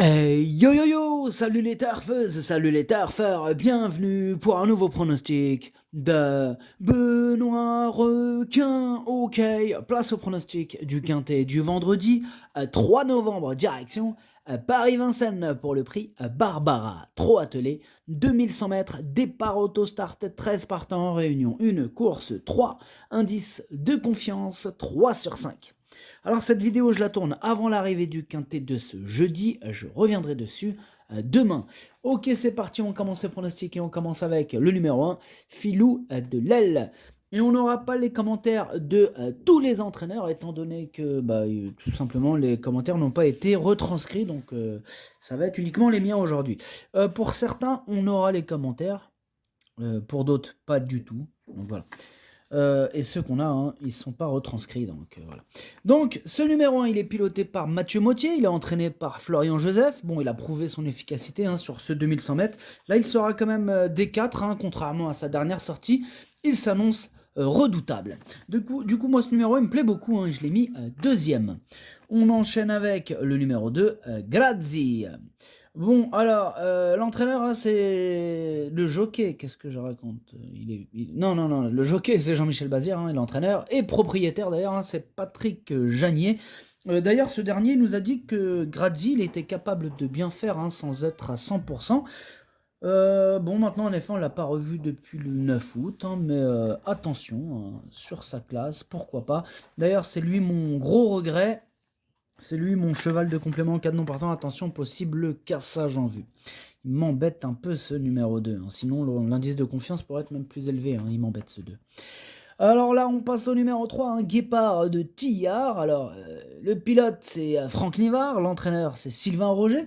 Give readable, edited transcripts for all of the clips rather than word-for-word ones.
Yo yo yo, salut les turfeuses, salut les turfeurs, bienvenue pour un nouveau pronostic de Benoît Requin. Ok, place au pronostic du quintet du vendredi 3 novembre, direction Paris-Vincennes pour le prix Barbara. Trop attelé, 2100 mètres, départ auto-start, 13 partants en réunion, une course 3, indice de confiance 3 sur 5. Alors cette vidéo, je la tourne avant l'arrivée du quintet de ce jeudi, je reviendrai dessus demain. Ok, c'est parti, on commence le pronostic et on commence avec le numéro 1, Filou de l'aile. Et on n'aura pas les commentaires de tous les entraîneurs, étant donné que tout simplement les commentaires n'ont pas été retranscrits, donc ça va être uniquement les miens aujourd'hui. Pour certains, on aura les commentaires, pour d'autres, pas du tout. Donc voilà. Et ceux qu'on a, ils ne sont pas retranscrits. Donc, voilà. Donc, ce numéro 1, il est piloté par Mathieu Mottier, il est entraîné par Florian Joseph. Bon, il a prouvé son efficacité sur ce 2100 mètres. Là, il sera quand même D4, contrairement à sa dernière sortie. Il s'annonce redoutable. Du coup, moi, ce numéro 1 me plaît beaucoup, je l'ai mis deuxième. On enchaîne avec le numéro 2, Grazzi. Bon, alors, l'entraîneur, là, c'est le jockey. Qu'est-ce que je raconte? Non, le jockey, c'est Jean-Michel Bazir, l'entraîneur, et propriétaire, d'ailleurs, c'est Patrick Janier. D'ailleurs, ce dernier nous a dit que Grazzi, il était capable de bien faire, sans être à 100%. Bon, maintenant, en effet, on ne l'a pas revu depuis le 9 août, mais attention, sur sa classe, pourquoi pas. D'ailleurs, c'est lui mon gros regret. C'est lui mon cheval de complément en cas de non partant. Attention, possible cassage en vue. Il m'embête un peu ce numéro 2. Sinon, l'indice de confiance pourrait être même plus élevé. Il m'embête ce 2. Alors là, on passe au numéro 3, Guépard de Tillard. Alors, le pilote, c'est Franck Nivard. L'entraîneur, c'est Sylvain Roger.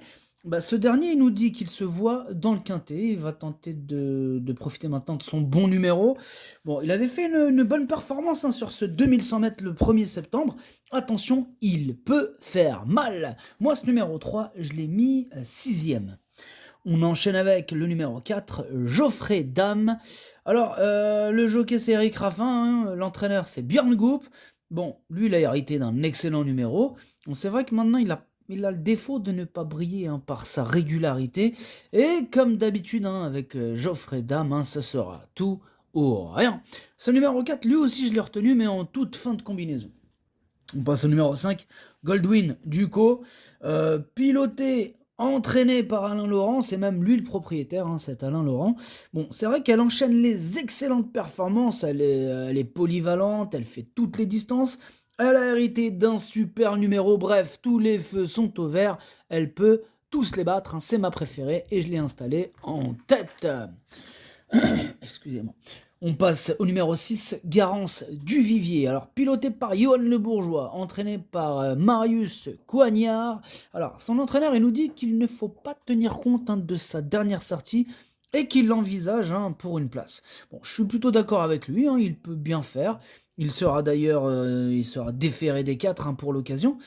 Ce dernier, il nous dit qu'il se voit dans le quintet. Il va tenter de profiter maintenant de son bon numéro. Bon, il avait fait une bonne performance sur ce 2100 mètres le 1er septembre. Attention, il peut faire mal. Moi, ce numéro 3, je l'ai mis 6e. On enchaîne avec le numéro 4, Geoffrey Dame. Alors, le jockey, c'est Eric Raffin. L'entraîneur, c'est Björn Goop. Bon, lui, il a hérité d'un excellent numéro. C'est vrai que maintenant, il a le défaut de ne pas briller par sa régularité. Et comme d'habitude, avec Geoffrey Dame, ce sera tout ou rien. Ce numéro 4, lui aussi, je l'ai retenu, mais en toute fin de combinaison. On passe au numéro 5, Goldwyn Ducos, piloté, entraîné par Alain Laurent, c'est même lui le propriétaire, c'est Alain Laurent. Bon, c'est vrai qu'elle enchaîne les excellentes performances, elle est polyvalente, elle fait toutes les distances, elle a hérité d'un super numéro, bref, tous les feux sont au vert, elle peut tous les battre, c'est ma préférée et je l'ai installée en tête. Excusez-moi. On passe au numéro 6, Garance Duvivier. Alors, piloté par Johan Le Bourgeois, entraîné par Marius Coignard. Alors, son entraîneur, il nous dit qu'il ne faut pas tenir compte de sa dernière sortie et qu'il l'envisage pour une place. Bon, je suis plutôt d'accord avec lui, il peut bien faire. Il sera d'ailleurs déféré des 4 pour l'occasion.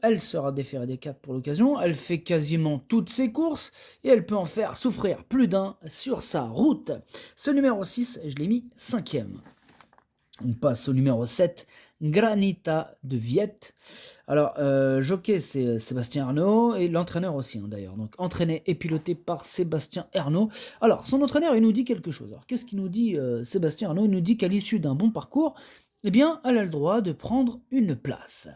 Elle sera déférée des 4 pour l'occasion. Elle fait quasiment toutes ses courses et elle peut en faire souffrir plus d'un sur sa route. Ce numéro 6, je l'ai mis 5e. On passe au numéro 7, Granita de Viette. Alors, jockey, c'est Sébastien Arnaud, et l'entraîneur aussi, d'ailleurs. Donc, entraîné et piloté par Sébastien Arnaud. Alors, son entraîneur, il nous dit quelque chose. Alors, qu'est-ce qu'il nous dit, Sébastien Arnaud? Il nous dit qu'à l'issue d'un bon parcours, elle a le droit de prendre une place.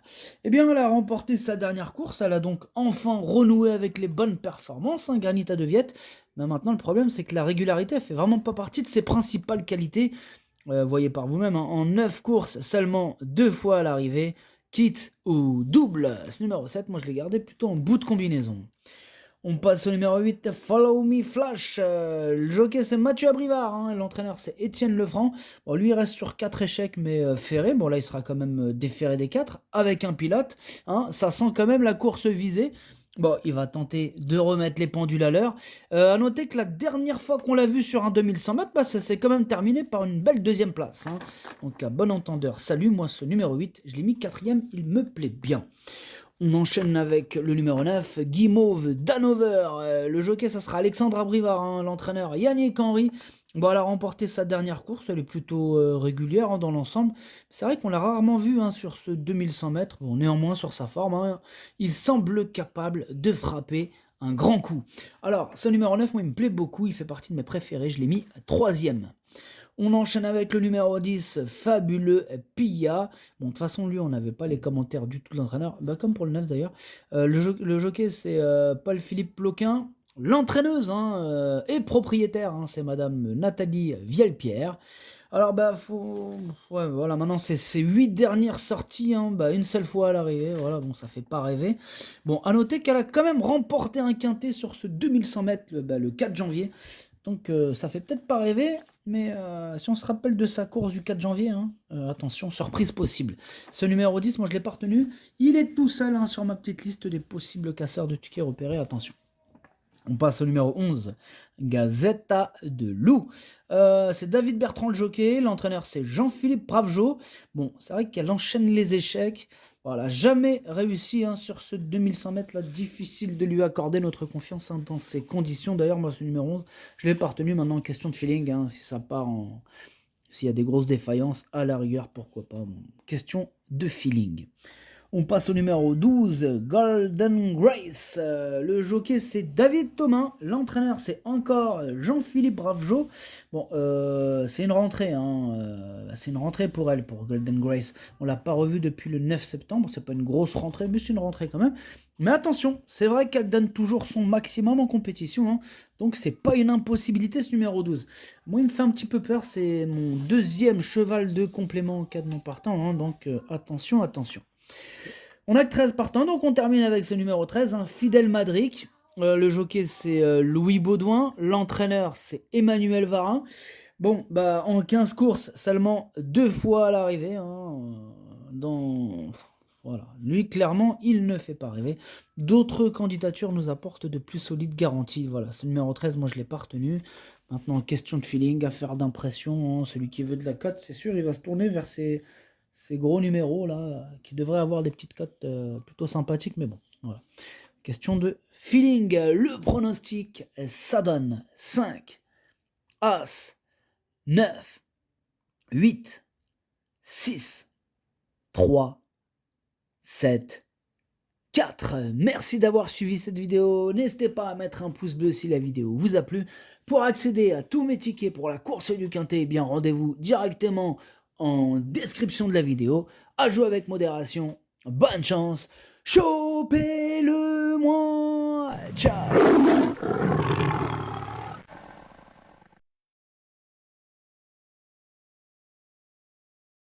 Elle a remporté sa dernière course, elle a donc enfin renoué avec les bonnes performances, Granita de Viette. Mais maintenant, le problème, c'est que la régularité, elle fait vraiment pas partie de ses principales qualités. Voyez par vous-même, en 9 courses, seulement 2 fois à l'arrivée, kit ou double. Ce numéro 7, moi je l'ai gardé plutôt en bout de combinaison. On passe au numéro 8, Follow Me Flash. Le jockey, c'est Mathieu Abrivard. L'entraîneur, c'est Étienne Lefranc. Bon, lui, il reste sur 4 échecs, mais ferré. Bon, là, il sera quand même déféré des 4 avec un pilote. Ça sent quand même la course visée. Bon, il va tenter de remettre les pendules à l'heure. À noter que la dernière fois qu'on l'a vu sur un 2100 mètres, ça s'est quand même terminé par une belle deuxième place. Donc, à bon entendeur, salut, moi, ce numéro 8, je l'ai mis 4e, il me plaît bien. On enchaîne avec le numéro 9, Guimauve d'Hanover. Le jockey, ça sera Alexandre Abrivard, l'entraîneur Yannick Henry. Bon, elle a remporté sa dernière course, elle est plutôt, régulière, hein, dans l'ensemble. C'est vrai qu'on l'a rarement vue, hein, sur ce 2100 mètres. Bon, néanmoins sur sa forme, hein, il semble capable de frapper un grand coup. Alors, ce numéro 9, moi, il me plaît beaucoup, il fait partie de mes préférés, je l'ai mis 3e. On enchaîne avec le numéro 10, Fabuleux Pilla. Bon, de toute façon, lui, on n'avait pas les commentaires du tout de l'entraîneur, bah, comme pour le 9 d'ailleurs. Le jockey, c'est Paul-Philippe Ploquin. L'entraîneuse, hein, et propriétaire, hein, c'est Madame Nathalie Vielpierre. Alors, bah, ouais, voilà, maintenant, c'est ses 8 dernières sorties, hein, bah, une seule fois à l'arrivée, voilà, bon, ça fait pas rêver. Bon, à noter qu'elle a quand même remporté un quintet sur ce 2100 mètres, le 4 janvier. Donc, ça fait peut-être pas rêver, mais si on se rappelle de sa course du 4 janvier, hein, attention, surprise possible. Ce numéro 10, moi je l'ai pas retenu. Il est tout seul, hein, sur ma petite liste des possibles casseurs de tickets repérés. Attention. On passe au numéro 11, Gazetta de Loup. C'est David Bertrand le jockey, l'entraîneur c'est Jean-Philippe Bravejo. Bon, c'est vrai qu'elle enchaîne les échecs. Voilà, jamais réussi, hein, sur ce 2100 mètres là, difficile de lui accorder notre confiance, hein, dans ces conditions. D'ailleurs, moi ce numéro 11, je l'ai pas retenu. Maintenant, question de feeling, hein, si ça part en... S'il y a des grosses défaillances, à la rigueur, pourquoi pas. Bon, question de feeling. On passe au numéro 12, Golden Grace. Le jockey, c'est David Thomas. L'entraîneur, c'est encore Jean-Philippe Bravejo. Bon, c'est une rentrée, hein, c'est une rentrée pour elle, pour Golden Grace. On l'a pas revue depuis le 9 septembre. C'est pas une grosse rentrée, mais c'est une rentrée quand même. Mais attention, c'est vrai qu'elle donne toujours son maximum en compétition, hein. Donc c'est pas une impossibilité, ce numéro 12. Moi, il me fait un petit peu peur. C'est mon deuxième cheval de complément en cas de non partant, hein. Donc attention, attention. On a que 13 partants, donc on termine avec ce numéro 13, hein, Fidel Madric. Le jockey, c'est Louis Baudouin. L'entraîneur, c'est Emmanuel Varin. Bon, bah, en 15 courses, seulement 2 fois à l'arrivée, hein, Voilà. Lui, clairement, il ne fait pas rêver. D'autres candidatures nous apportent de plus solides garanties. Voilà, ce numéro 13, moi, je ne l'ai pas retenu. Maintenant, question de feeling, affaire d'impression, hein. Celui qui veut de la cote, c'est sûr, il va se tourner vers ces gros numéros là, qui devraient avoir des petites cotes plutôt sympathiques, mais bon, voilà. Question de feeling. Le pronostic, ça donne 5, As, 9, 8, 6, 3, 7, 4. Merci d'avoir suivi cette vidéo. N'hésitez pas à mettre un pouce bleu si la vidéo vous a plu. Pour accéder à tous mes tickets pour la course du Quintet, eh bien rendez-vous directement en description de la vidéo. À jouer avec modération. Bonne chance. Chopez-le moi. Ciao.